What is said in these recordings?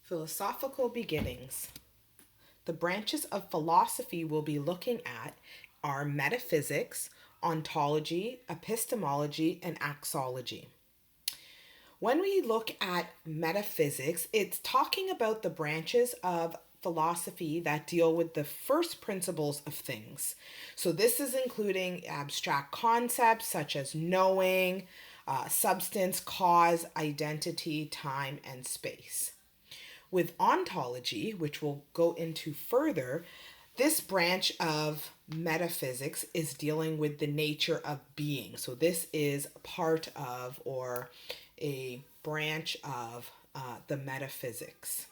Philosophical beginnings. The branches of philosophy we'll be looking at are metaphysics, ontology, epistemology, and axology. When we look at metaphysics, it's talking about the branches of philosophy that deal with the first principles of things. So, this is including abstract concepts such as knowing, substance, cause, identity, time, and space. With ontology, which we'll go into further, this branch of metaphysics is dealing with the nature of being. So, this is part of or a branch of the metaphysics.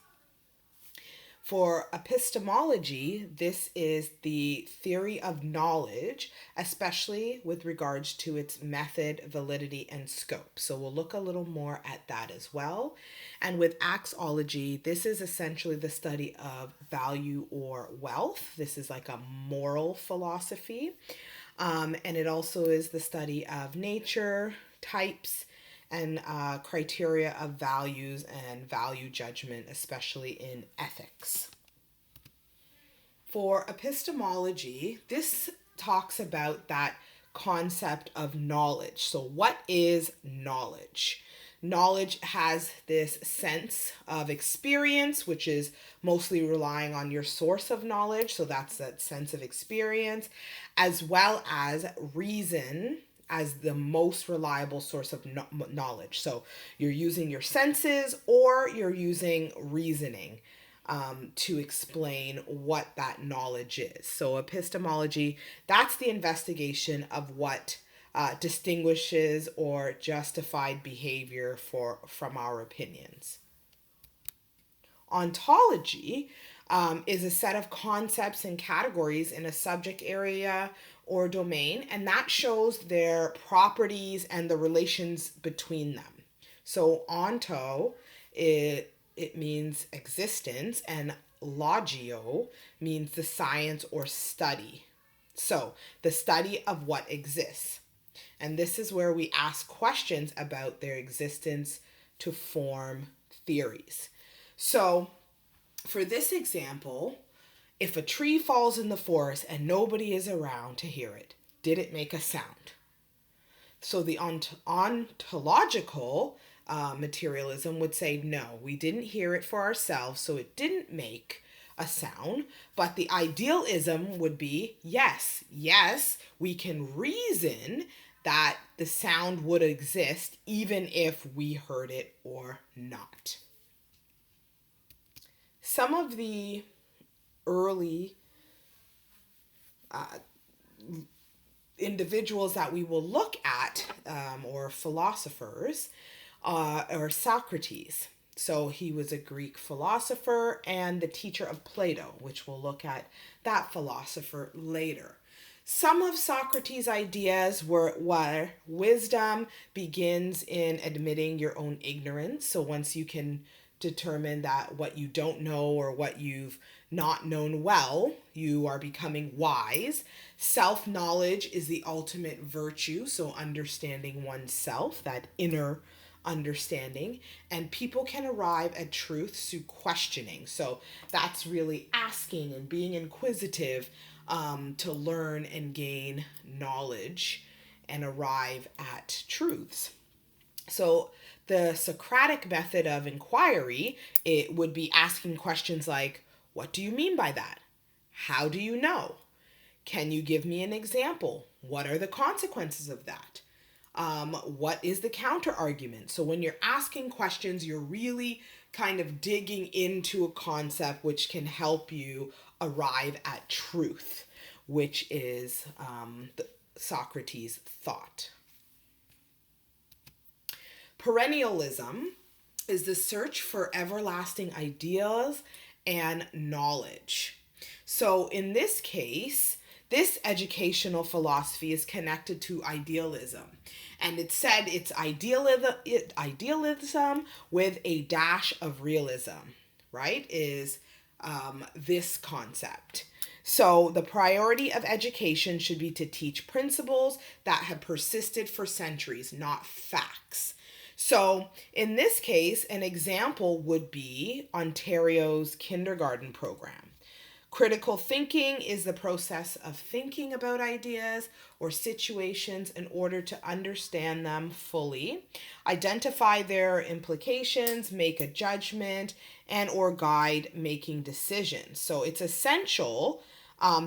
For epistemology, this is the theory of knowledge, especially with regards to its method, validity, and scope. So we'll look a little more at that as well. And with axology, this is essentially the study of value or wealth. This is like a moral philosophy. And it also is the study of nature, types, and criteria of values and value judgment, especially in ethics. For epistemology, this talks about that concept of knowledge. So, what is knowledge? Knowledge has this sense of experience, which is mostly relying on your source of knowledge. So, that's that sense of experience, as well as reason as the most reliable source of knowledge. So you're using your senses or you're using reasoning to explain what that knowledge is. So epistemology, that's the investigation of what distinguishes or justified behavior from our opinions. Ontology is a set of concepts and categories in a subject area or domain, and that shows their properties and the relations between them. So onto, it means existence, and logio means the science or study. So the study of what exists. And this is where we ask questions about their existence to form theories. So for this example, if a tree falls in the forest and nobody is around to hear it, did it make a sound? So the ontological materialism would say, no, we didn't hear it for ourselves, so it didn't make a sound. But the idealism would be, yes, we can reason that the sound would exist even if we heard it or not. Some of the early individuals that we will look at, or philosophers, are Socrates. So he was a Greek philosopher and the teacher of Plato, which we'll look at that philosopher later. Some of Socrates' ideas were wisdom begins in admitting your own ignorance. So once you can determine that what you don't know or what you've not known well, you are becoming wise. Self-knowledge is the ultimate virtue, so understanding oneself, that inner understanding, and people can arrive at truth through questioning. So that's really asking and being inquisitive to learn and gain knowledge and arrive at truths. So the Socratic method of inquiry, it would be asking questions like, what do you mean by that? How do you know? Can you give me an example? What are the consequences of that? What is the counter argument? So when you're asking questions, you're really kind of digging into a concept which can help you arrive at truth, which is Socrates' thought. Perennialism is the search for everlasting ideas and knowledge. So in this case, this educational philosophy is connected to idealism. And it said it's idealism with a dash of realism, right? Is this concept. So the priority of education should be to teach principles that have persisted for centuries, not facts. So, in this case, an example would be Ontario's kindergarten program. Critical thinking is the process of thinking about ideas or situations in order to understand them fully, identify their implications, make a judgment, and or guide making decisions. So it's essential,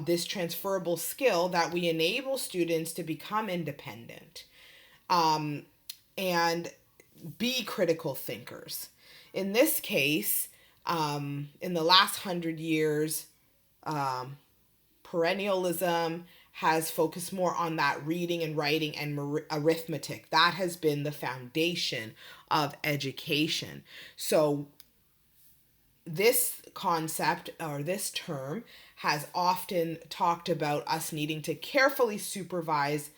this transferable skill, that we enable students to become independent and be critical thinkers. In this case, in the last 100 years, perennialism has focused more on that reading and writing and arithmetic. That has been the foundation of education. So, this concept or this term has often talked about us needing to carefully supervise,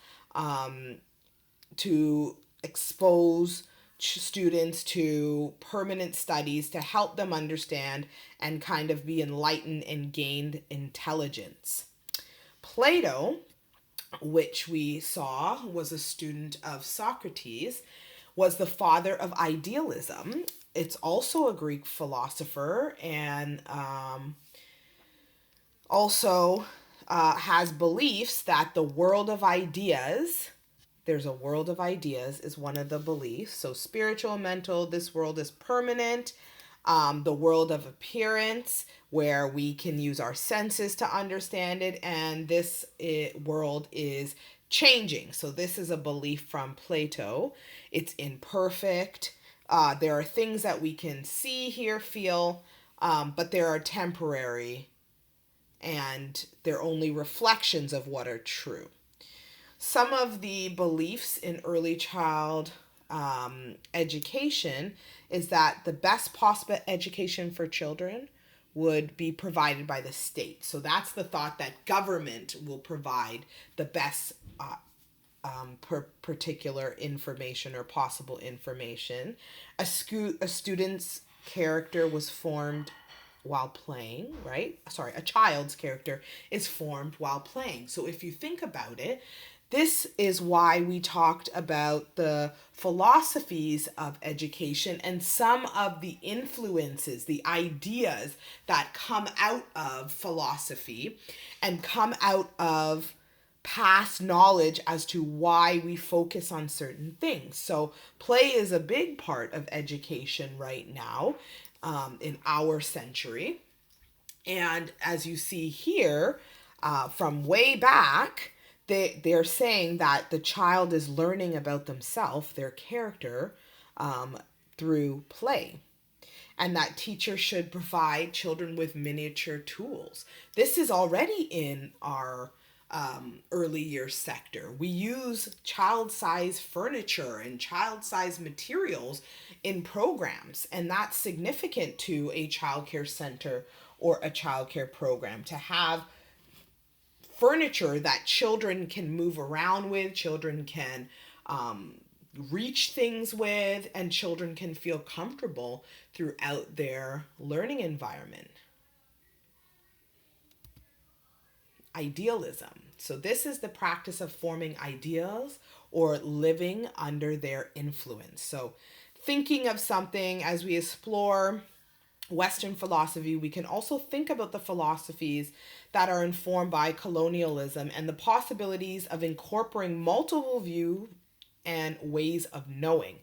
to expose students to permanent studies to help them understand and kind of be enlightened and gained intelligence. Plato, which we saw was a student of Socrates, was the father of idealism. It's also a Greek philosopher, and also has beliefs that the world of ideas, there's a world of ideas, is one of the beliefs. So spiritual, mental, this world is permanent. The world of appearance, where we can use our senses to understand it, and this world is changing. So this is a belief from Plato. It's imperfect. There are things that we can see, hear, feel, but they are temporary, and they're only reflections of what are true. Some of the beliefs in early child education is that the best possible education for children would be provided by the state. So that's the thought that government will provide the best particular information or possible information. A student's character was formed while playing, right? Sorry, a child's character is formed while playing. So if you think about it, this is why we talked about the philosophies of education and some of the influences, the ideas that come out of philosophy and come out of past knowledge as to why we focus on certain things. So, play is a big part of education right now, in our century. And as you see here, from way back, they're saying that the child is learning about themselves, their character, through play, and that teachers should provide children with miniature tools. This is already in our early years sector. We use child-size furniture and child-size materials in programs, and that's significant to a childcare center or a childcare program to have furniture that children can move around with, children can reach things with, and children can feel comfortable throughout their learning environment. Idealism. So, this is the practice of forming ideals or living under their influence. So, thinking of something as we explore Western philosophy, we can also think about the philosophies that are informed by colonialism and the possibilities of incorporating multiple views and ways of knowing.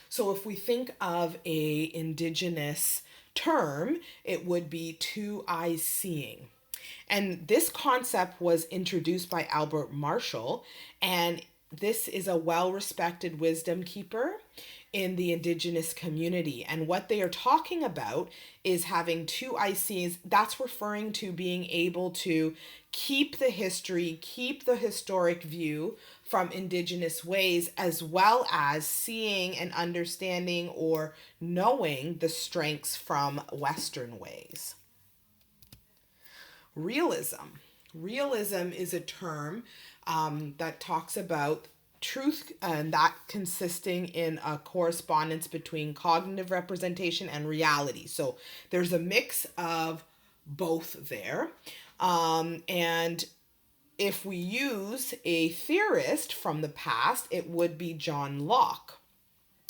So if we think of a indigenous term, it would be two eyes seeing. And this concept was introduced by Albert Marshall, and this is a well-respected wisdom keeper in the indigenous community. And what they are talking about is having two ICs. That's referring to being able to keep the history, keep the historic view from indigenous ways, as well as seeing and understanding or knowing the strengths from Western ways. Realism. Realism is a term that talks about truth, and that consisting in a correspondence between cognitive representation and reality. So there's a mix of both there. And if we use a theorist from the past, it would be John Locke.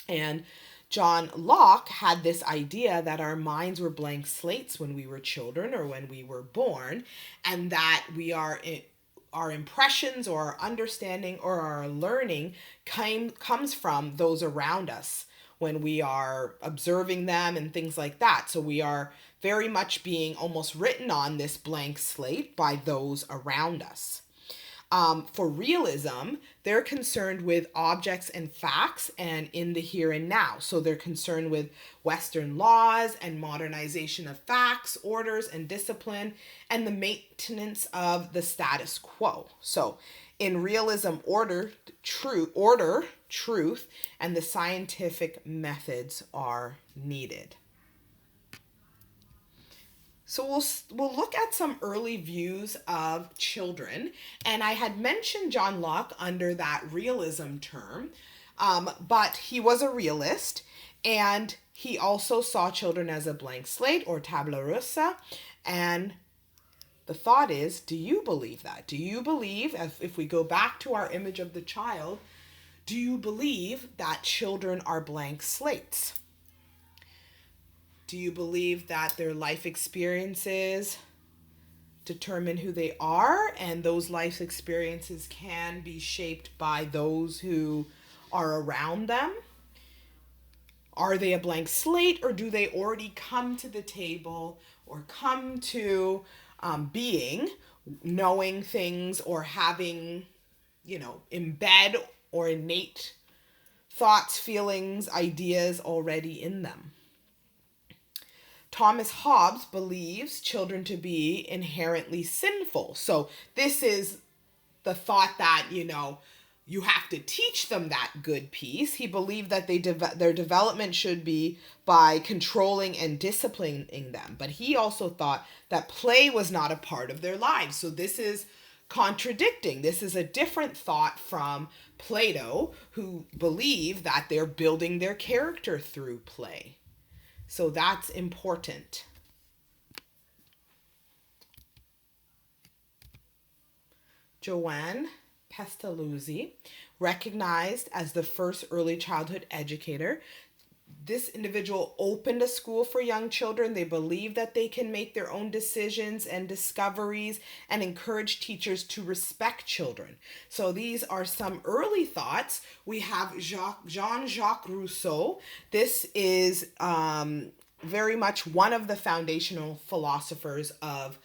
And John Locke had this idea that our minds were blank slates when we were children or when we were born, and that our impressions or our understanding or our learning comes from those around us when we are observing them and things like that. So we are very much being almost written on this blank slate by those around us. For realism, they're concerned with objects and facts and in the here and now. So they're concerned with Western laws and modernization of facts, orders, and discipline, and the maintenance of the status quo. So in realism, truth, and the scientific methods are needed. So we'll look at some early views of children, and I had mentioned John Locke under that realism term, but he was a realist, and he also saw children as a blank slate or tabula rasa. And the thought is, do you believe that? Do you believe, if we go back to our image of the child, do you believe that children are blank slates? Do you believe that their life experiences determine who they are, and those life experiences can be shaped by those who are around them? Are they a blank slate, or do they already come to the table or come to being knowing things or having, embed or innate thoughts, feelings, ideas already in them? Thomas Hobbes believes children to be inherently sinful. So this is the thought that, you have to teach them that good piece. He believed that their development should be by controlling and disciplining them. But he also thought that play was not a part of their lives. So this is contradicting. This is a different thought from Plato, who believed that they're building their character through play. So that's important. Joanne Pestalozzi, recognized as the first early childhood educator. This individual opened a school for young children. They believe that they can make their own decisions and discoveries, and encourage teachers to respect children. So these are some early thoughts. We have Jean-Jacques Rousseau. This is very much one of the foundational philosophers of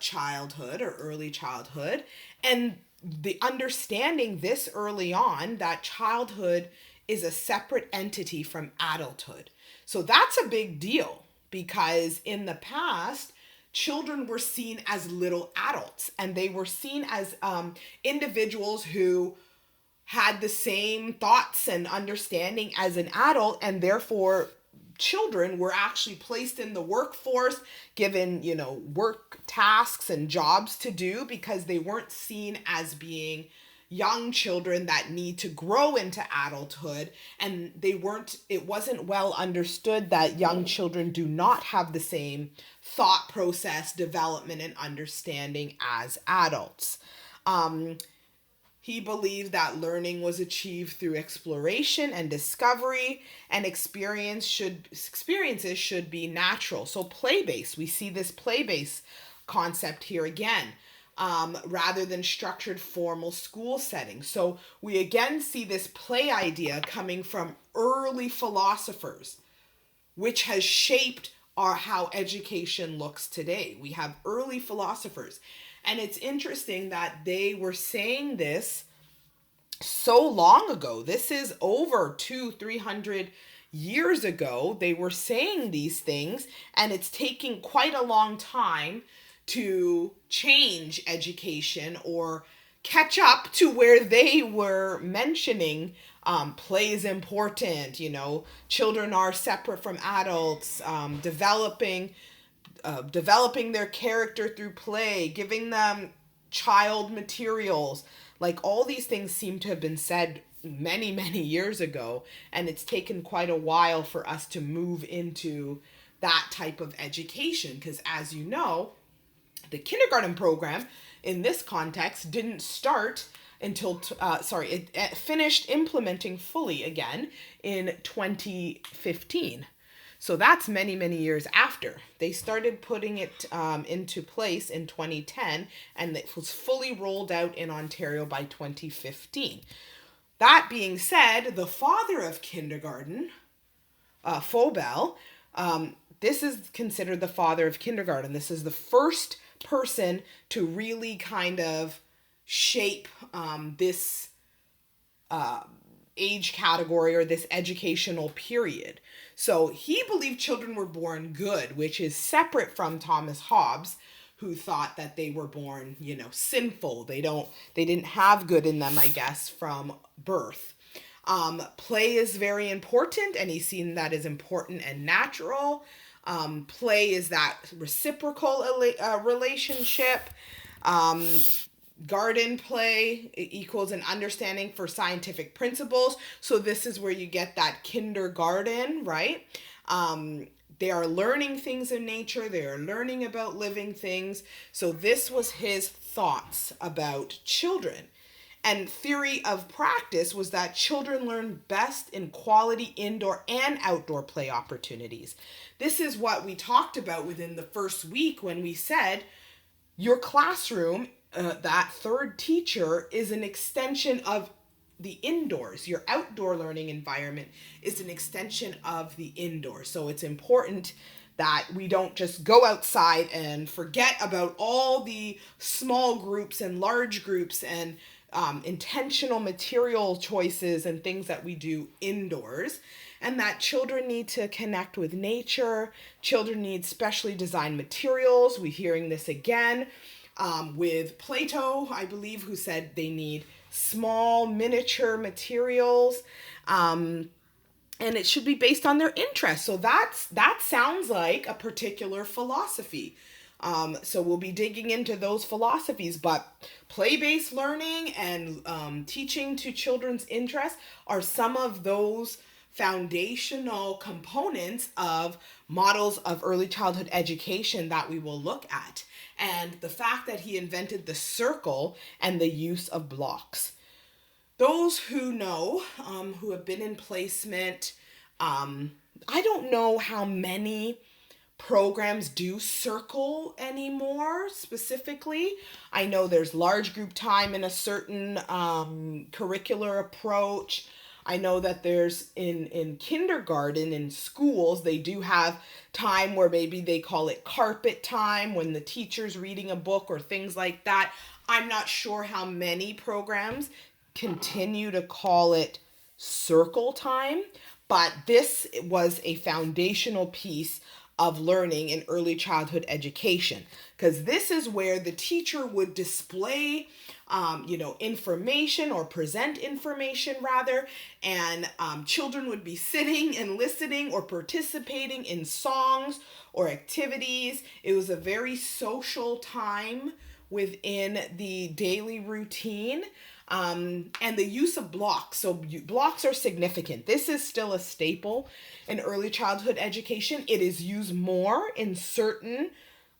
childhood or early childhood. And the understanding this early on that childhood is a separate entity from adulthood. So that's a big deal, because in the past, children were seen as little adults, and they were seen as individuals who had the same thoughts and understanding as an adult, and therefore children were actually placed in the workforce, given, work tasks and jobs to do, because they weren't seen as being young children that need to grow into adulthood. And it wasn't well understood that young children do not have the same thought process, development, and understanding as adults. He believed that learning was achieved through exploration and discovery, and experiences should be natural. So play-based, we see this play-based concept here again, rather than structured formal school settings. So we again see this play idea coming from early philosophers, which has shaped how education looks today. We have early philosophers. And it's interesting that they were saying this so long ago. This is over 200-300 years ago. They were saying these things, and it's taking quite a long time to change education or catch up to where they were mentioning play is important, children are separate from adults, developing their character through play, giving them child materials. Like, all these things seem to have been said many, many years ago, and it's taken quite a while for us to move into that type of education, because as you know, the kindergarten program in this context didn't start it finished implementing fully again in 2015. So that's many, many years after. They started putting it into place in 2010, and it was fully rolled out in Ontario by 2015. That being said, the father of kindergarten, Froebel, this is considered the father of kindergarten. This is the first person to really kind of shape this age category or this educational period. So he believed children were born good, which is separate from Thomas Hobbes, who thought that they were born, sinful. They didn't have good in them, I guess, from birth. Play is very important, and he's seen that as important and natural. Play is that reciprocal relationship. Garden play equals an understanding for scientific principles. So this is where you get that kindergarten, right? They are learning things in nature. They are learning about living things. So this was his thoughts about children. And theory of practice was that children learn best in quality indoor and outdoor play opportunities. This is what we talked about within the first week when we said your classroom, that third teacher, is an extension of the indoors. Your outdoor learning environment is an extension of the indoors. So it's important that we don't just go outside and forget about all the small groups and large groups and intentional material choices and things that we do indoors, and that children need to connect with nature. Children need specially designed materials. We're hearing this again with Plato, I believe, who said they need small miniature materials. And it should be based on their interests. So that sounds like a particular philosophy. So we'll be digging into those philosophies, but play-based learning and teaching to children's interests are some of those foundational components of models of early childhood education that we will look at. And the fact that he invented the circle and the use of blocks. Those who know, who have been in placement, I don't know how many programs do circle anymore specifically. I know there's large group time in a certain curricular approach. I know that there's in kindergarten, in schools, they do have time where maybe they call it carpet time when the teacher's reading a book or things like that. I'm not sure how many programs continue to call it circle time, but this was a foundational piece of learning in early childhood education, because this is where the teacher would display information, or present information rather, and children would be sitting and listening or participating in songs or activities. It was a very social time within the daily routine. And the use of blocks. So blocks are significant. This is still a staple in early childhood education. It is used more in certain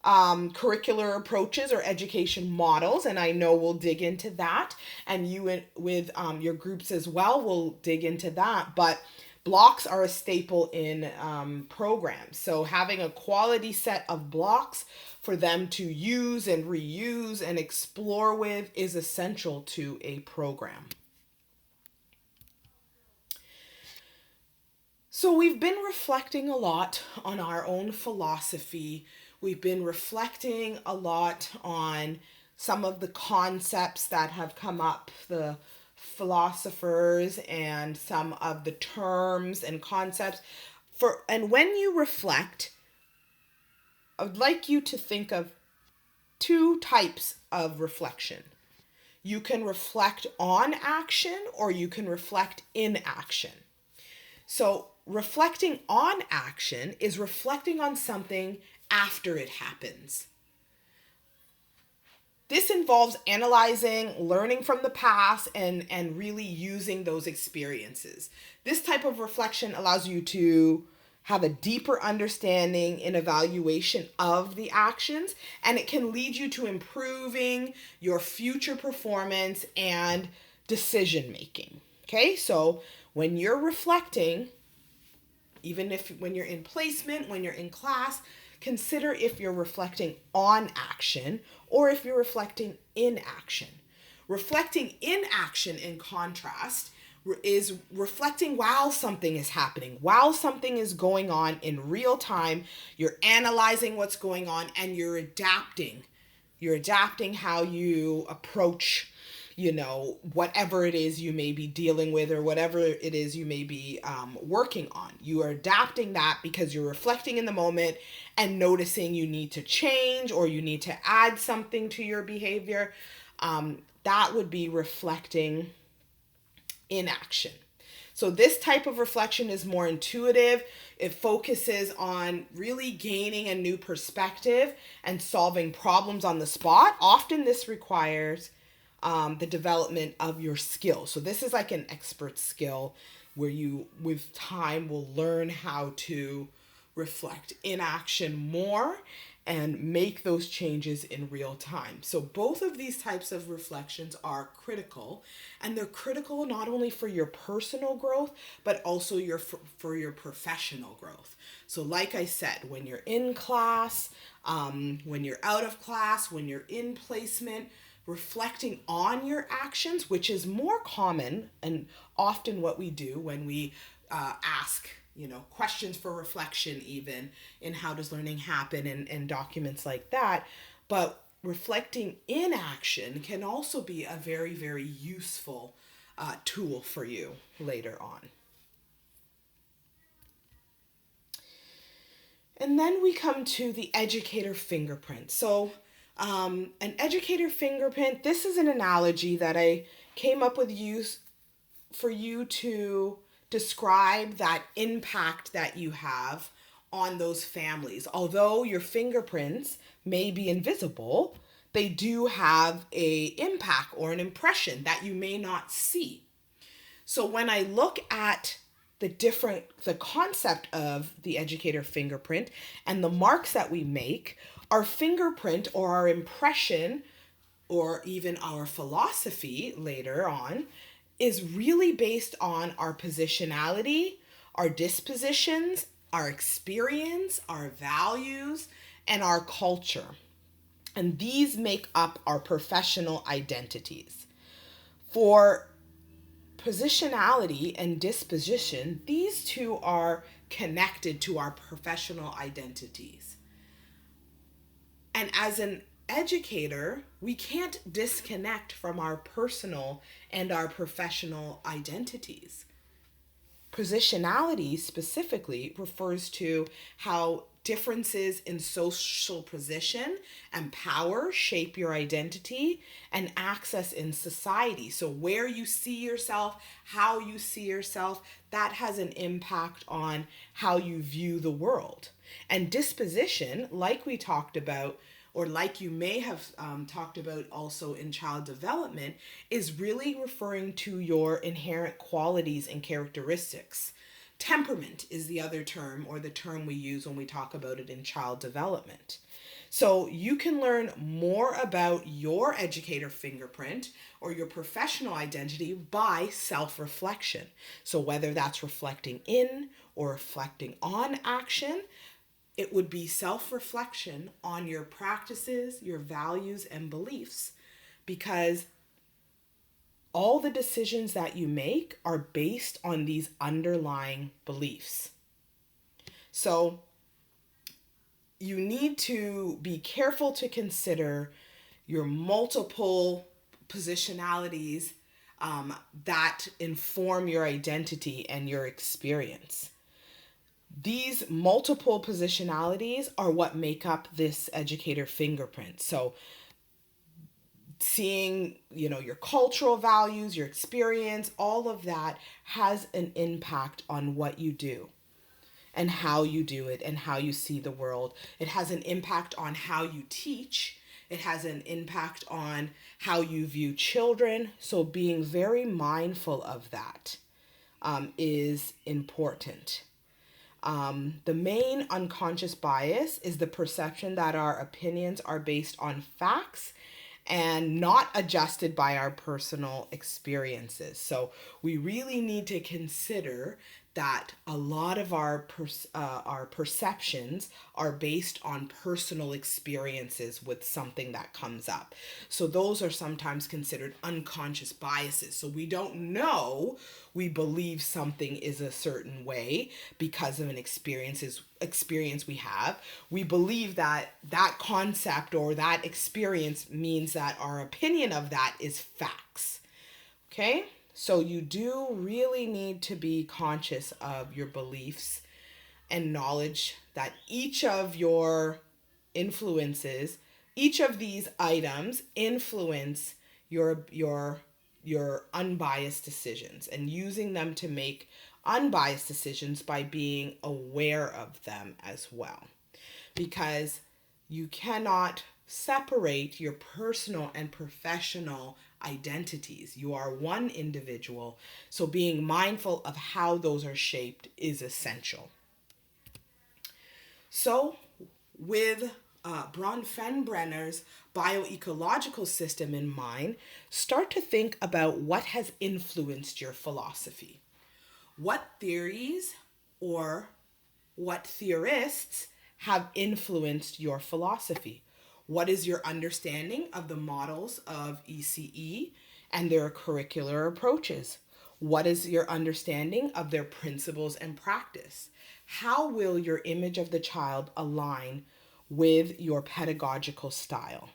curricular approaches or education models, and I know we'll dig into that, and you with your groups as well will dig into that. But blocks are a staple in programs. So having a quality set of blocks for them to use and reuse and explore with is essential to a program. So we've been reflecting a lot on our own philosophy. We've been reflecting a lot on some of the concepts that have come up, the philosophers, and some of the terms and concepts. And when you reflect, I would like you to think of two types of reflection. You can reflect on action, or you can reflect in action. So reflecting on action is reflecting on something after it happens. This involves analyzing, learning from the past, and really using those experiences. This type of reflection allows you to have a deeper understanding and evaluation of the actions, and it can lead you to improving your future performance and decision making. Okay, so when you're reflecting, even if when you're in placement, when you're in class, consider if you're reflecting on action or if you're reflecting in action. Reflecting in action, in contrast, is reflecting while something is happening, while something is going on in real time. You're analyzing what's going on and you're adapting. You're adapting how you approach, whatever it is you may be dealing with or whatever it is you may be working on. You are adapting that because you're reflecting in the moment and noticing you need to change or you need to add something to your behavior. That would be reflecting in action. So this type of reflection is more intuitive. It focuses on really gaining a new perspective and solving problems on the spot. Often this requires the development of your skill. So this is like an expert skill where you, with time, will learn how to reflect in action more and make those changes in real time. So both of these types of reflections are critical, and they're critical not only for your personal growth, but also for your professional growth. So like I said, when you're in class, when you're out of class, when you're in placement, reflecting on your actions, which is more common and often what we do when we ask questions for reflection, even in How Does Learning Happen and documents like that. But reflecting in action can also be a very, very useful tool for you later on. And then we come to the educator fingerprint. So an educator fingerprint, this is an analogy that I came up with for you to describe that impact that you have on those families. Although your fingerprints may be invisible, they do have an impact or an impression that you may not see. So when I look at the concept of the educator fingerprint and the marks that we make, our fingerprint or our impression or even our philosophy later on is really based on our positionality, our dispositions, our experience, our values, and our culture. And these make up our professional identities. For positionality and disposition, these two are connected to our professional identities. And as an educator, we can't disconnect from our personal and our professional identities. Positionality specifically refers to how differences in social position and power shape your identity and access in society. So where you see yourself, how you see yourself, that has an impact on how you view the world. And disposition, like we talked about, or like you may have talked about also in child development, is really referring to your inherent qualities and characteristics. Temperament is the other term, or the term we use when we talk about it in child development. So you can learn more about your educator fingerprint or your professional identity by self-reflection. So whether that's reflecting in or reflecting on action, it would be self-reflection on your practices, your values, and beliefs, because all the decisions that you make are based on these underlying beliefs. So you need to be careful to consider your multiple positionalities that inform your identity and your experience. These multiple positionalities are what make up this educator fingerprint. So seeing, your cultural values, your experience, all of that has an impact on what you do and how you do it and how you see the world. It has an impact on how you teach. It has an impact on how you view children. So being very mindful of that is important. The main unconscious bias is the perception that our opinions are based on facts and not adjusted by our personal experiences. So we really need to consider that a lot of our perceptions are based on personal experiences with something that comes up. So those are sometimes considered unconscious biases. So we don't know we believe something is a certain way because of an experience we have. We believe that that concept or that experience means that our opinion of that is facts. Okay? So you do really need to be conscious of your beliefs and knowledge that each of your influences, each of these items influence your unbiased decisions, and using them to make unbiased decisions by being aware of them as well. Because you cannot separate your personal and professional identities. You are one individual, so being mindful of how those are shaped is essential. So, with Bronfenbrenner's bioecological system in mind, start to think about what has influenced your philosophy. What theories or what theorists have influenced your philosophy? What is your understanding of the models of ECE and their curricular approaches? What is your understanding of their principles and practice? How will your image of the child align with your pedagogical style?